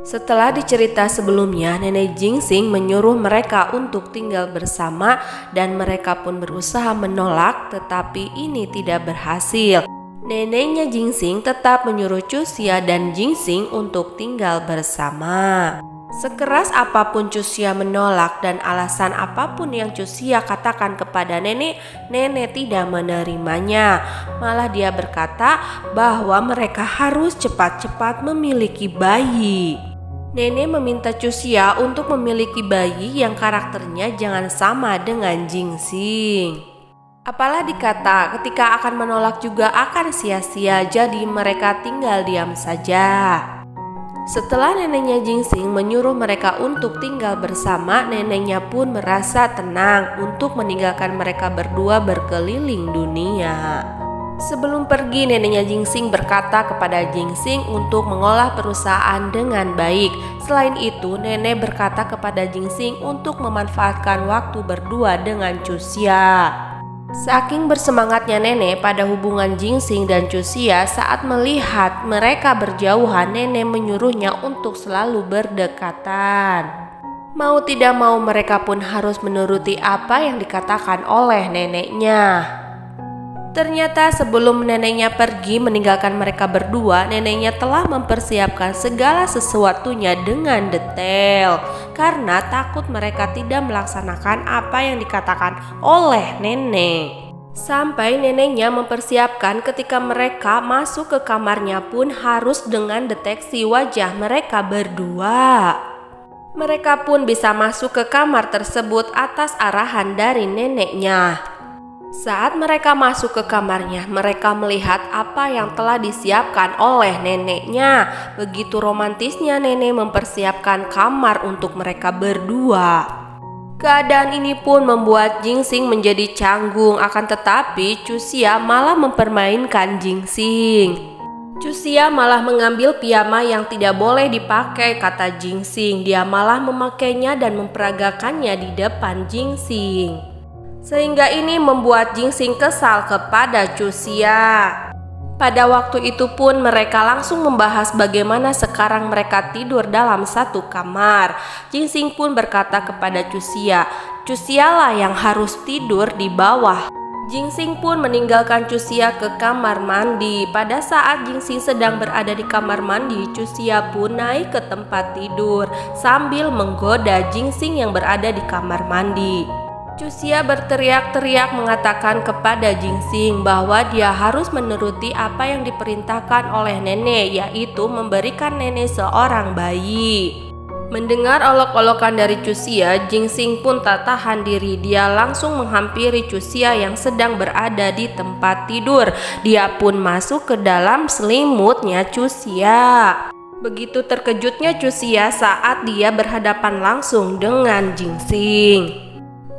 Setelah dicerita sebelumnya, Nenek Jingxing menyuruh mereka untuk tinggal bersama dan mereka pun berusaha menolak, tetapi ini tidak berhasil. Neneknya Jingxing tetap menyuruh Cusia dan Jingxing untuk tinggal bersama. Sekeras apapun Cusia menolak dan alasan apapun yang Cusia katakan kepada nenek tidak menerimanya. Malah dia berkata bahwa mereka harus cepat-cepat memiliki bayi. Nenek meminta Cusia untuk memiliki bayi yang karakternya jangan sama dengan Jingxing. Apalah dikata ketika akan menolak juga akan sia-sia, jadi mereka tinggal diam saja. Setelah neneknya Jingxing menyuruh mereka untuk tinggal bersama, neneknya pun merasa tenang untuk meninggalkan mereka berdua berkeliling dunia. Sebelum pergi, neneknya Jingxing berkata kepada Jingxing untuk mengolah perusahaan dengan baik. Selain itu, nenek berkata kepada Jingxing untuk memanfaatkan waktu berdua dengan Cusia. Saking bersemangatnya nenek pada hubungan Jingxing dan Cusia, saat melihat mereka berjauhan, nenek menyuruhnya untuk selalu berdekatan. Mau tidak mau mereka pun harus menuruti apa yang dikatakan oleh neneknya. Ternyata sebelum neneknya pergi meninggalkan mereka berdua, neneknya telah mempersiapkan segala sesuatunya dengan detail karena takut mereka tidak melaksanakan apa yang dikatakan oleh nenek. Sampai neneknya mempersiapkan ketika mereka masuk ke kamarnya pun harus dengan deteksi wajah mereka berdua. Mereka pun bisa masuk ke kamar tersebut atas arahan dari neneknya. Saat mereka masuk ke kamarnya, mereka melihat apa yang telah disiapkan oleh neneknya. Begitu romantisnya nenek mempersiapkan kamar untuk mereka berdua. Keadaan ini pun membuat Jingxing menjadi canggung, akan tetapi Cusia malah mempermainkan Jingxing. Cusia malah mengambil piyama yang tidak boleh dipakai, kata Jingxing. Dia malah memakainya dan memperagakannya di depan Jingxing. Sehingga ini membuat Jingxing kesal kepada Cusia. Pada waktu itu pun mereka langsung membahas bagaimana sekarang mereka tidur dalam satu kamar. Jingxing pun berkata kepada Cusia, Cusialah yang harus tidur di bawah. Jingxing pun meninggalkan Cusia ke kamar mandi. Pada saat Jingxing sedang berada di kamar mandi, Cusia pun naik ke tempat tidur sambil menggoda Jingxing yang berada di kamar mandi. Cusia berteriak-teriak mengatakan kepada Jingxing bahwa dia harus menuruti apa yang diperintahkan oleh nenek, yaitu memberikan nenek seorang bayi. Mendengar olok-olokan dari Cusia, Jingxing pun tak tahan diri. Dia langsung menghampiri Cusia yang sedang berada di tempat tidur. Dia pun masuk ke dalam selimutnya Cusia. Begitu terkejutnya Cusia saat dia berhadapan langsung dengan Jingxing.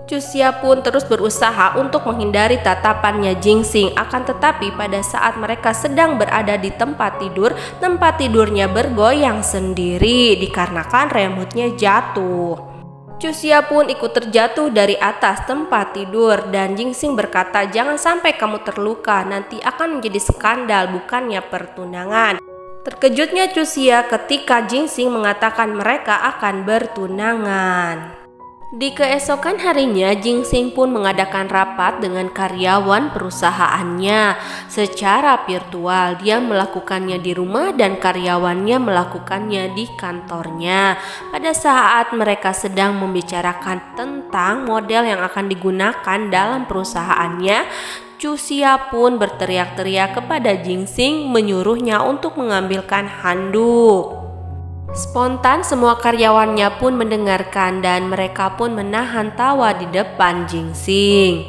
Cusia pun terus berusaha untuk menghindari tatapannya Jingxing. Akan tetapi pada saat mereka sedang berada di tempat tidurnya bergoyang sendiri dikarenakan remote-nya jatuh. Cusia pun ikut terjatuh dari atas tempat tidur dan Jingxing berkata, jangan sampai kamu terluka, nanti akan menjadi skandal bukannya pertunangan. Terkejutnya Cusia ketika Jingxing mengatakan mereka akan bertunangan. Di keesokan harinya, Jingxing pun mengadakan rapat dengan karyawan perusahaannya secara virtual. Dia melakukannya di rumah dan karyawannya melakukannya di kantornya. Pada saat mereka sedang membicarakan tentang model yang akan digunakan dalam perusahaannya, Cusia pun berteriak-teriak kepada Jingxing menyuruhnya untuk mengambilkan handuk. Spontan semua karyawannya pun mendengarkan dan mereka pun menahan tawa di depan Jingxing.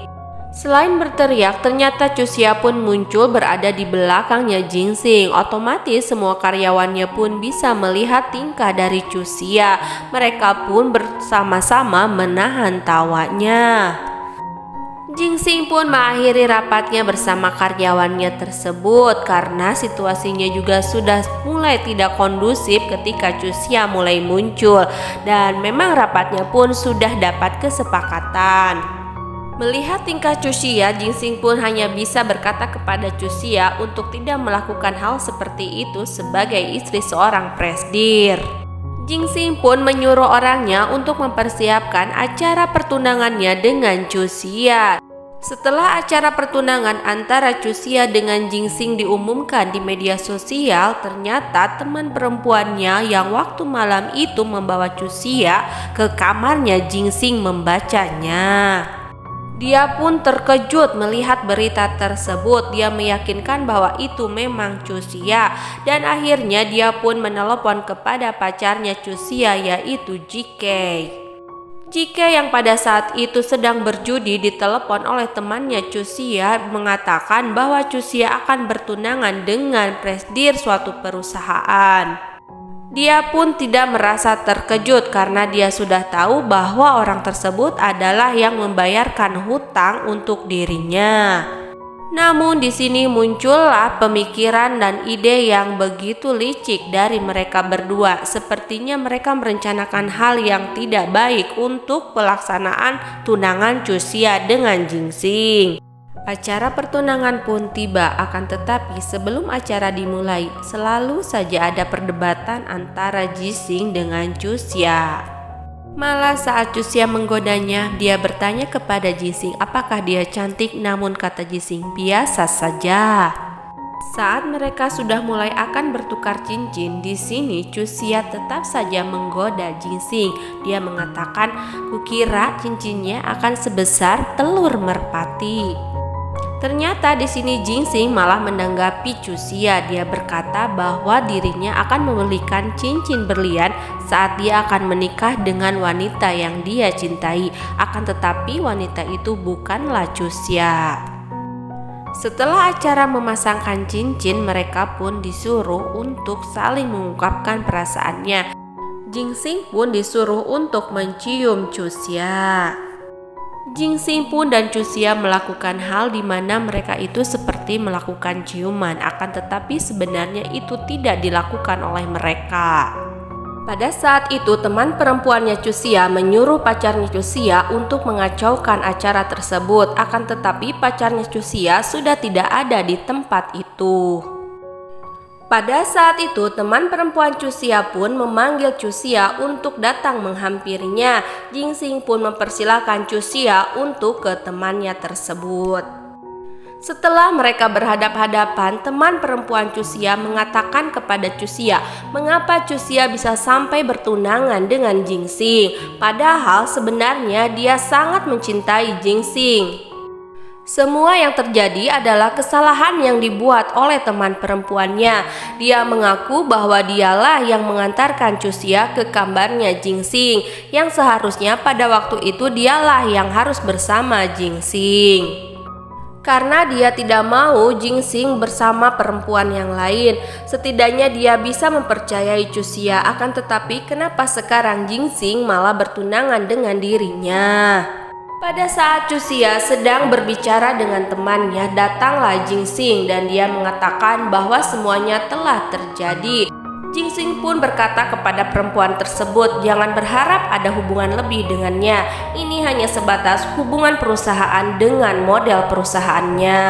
Selain berteriak, ternyata Cusia pun muncul berada di belakangnya Jingxing. Otomatis semua karyawannya pun bisa melihat tingkah dari Cusia. Mereka pun bersama-sama menahan tawanya. Jingxing pun mengakhiri rapatnya bersama karyawannya tersebut karena situasinya juga sudah mulai tidak kondusif ketika Cusia mulai muncul dan memang rapatnya pun sudah dapat kesepakatan. Melihat tingkah Cusia, Jingxing pun hanya bisa berkata kepada Cusia untuk tidak melakukan hal seperti itu sebagai istri seorang presdir. Jingxing pun menyuruh orangnya untuk mempersiapkan acara pertunangannya dengan Chuxia. Setelah acara pertunangan antara Chuxia dengan Jingxing diumumkan di media sosial, ternyata teman perempuannya yang waktu malam itu membawa Chuxia ke kamarnya Jingxing membacanya. Dia pun terkejut melihat berita tersebut. Dia meyakinkan bahwa itu memang Chuxia dan akhirnya dia pun menelepon kepada pacarnya Chuxia yaitu JK. JK yang pada saat itu sedang berjudi ditelepon oleh temannya Chuxia mengatakan bahwa Chuxia akan bertunangan dengan presidir suatu perusahaan. Dia pun tidak merasa terkejut karena dia sudah tahu bahwa orang tersebut adalah yang membayarkan hutang untuk dirinya. Namun di sini muncullah pemikiran dan ide yang begitu licik dari mereka berdua. Sepertinya mereka merencanakan hal yang tidak baik untuk pelaksanaan tunangan Chuxia dengan Jingxing. Acara pertunangan pun tiba, akan tetapi sebelum acara dimulai, selalu saja ada perdebatan antara Jingxing dengan Chuxia. Malah saat Chuxia menggodanya, dia bertanya kepada Jingxing apakah dia cantik, namun kata Jingxing biasa saja. Saat mereka sudah mulai akan bertukar cincin, di sini Chuxia tetap saja menggoda Jingxing. Dia mengatakan, "Kukira cincinnya akan sebesar telur merpati." Ternyata di sini Jingxing malah menanggapi Chuxia. Dia berkata bahwa dirinya akan membelikan cincin berlian saat dia akan menikah dengan wanita yang dia cintai. Akan tetapi wanita itu bukanlah Chuxia. Setelah acara memasangkan cincin, mereka pun disuruh untuk saling mengungkapkan perasaannya. Jingxing pun disuruh untuk mencium Chuxia. Jingxing pun dan Chuxia melakukan hal di mana mereka itu seperti melakukan ciuman, akan tetapi sebenarnya itu tidak dilakukan oleh mereka. Pada saat itu teman perempuannya Chuxia menyuruh pacarnya Chuxia untuk mengacaukan acara tersebut, akan tetapi pacarnya Chuxia sudah tidak ada di tempat itu. Pada saat itu, teman perempuan Chuxia pun memanggil Chuxia untuk datang menghampirinya. Jingxing pun mempersilahkan Chuxia untuk ke temannya tersebut. Setelah mereka berhadap-hadapan, teman perempuan Chuxia mengatakan kepada Chuxia mengapa Chuxia bisa sampai bertunangan dengan Jingxing. Padahal sebenarnya dia sangat mencintai Jingxing. Semua yang terjadi adalah kesalahan yang dibuat oleh teman perempuannya. Dia mengaku bahwa dialah yang mengantarkan Chuxia ke kamarnya Jingxing, yang seharusnya pada waktu itu dialah yang harus bersama Jingxing. Karena dia tidak mau Jingxing bersama perempuan yang lain, setidaknya dia bisa mempercayai Chuxia. Akan tetapi kenapa sekarang Jingxing malah bertunangan dengan dirinya? Pada saat Chuxia sedang berbicara dengan temannya, datanglah Jingxing dan dia mengatakan bahwa semuanya telah terjadi. Jingxing pun berkata kepada perempuan tersebut, jangan berharap ada hubungan lebih dengannya. Ini hanya sebatas hubungan perusahaan dengan model perusahaannya.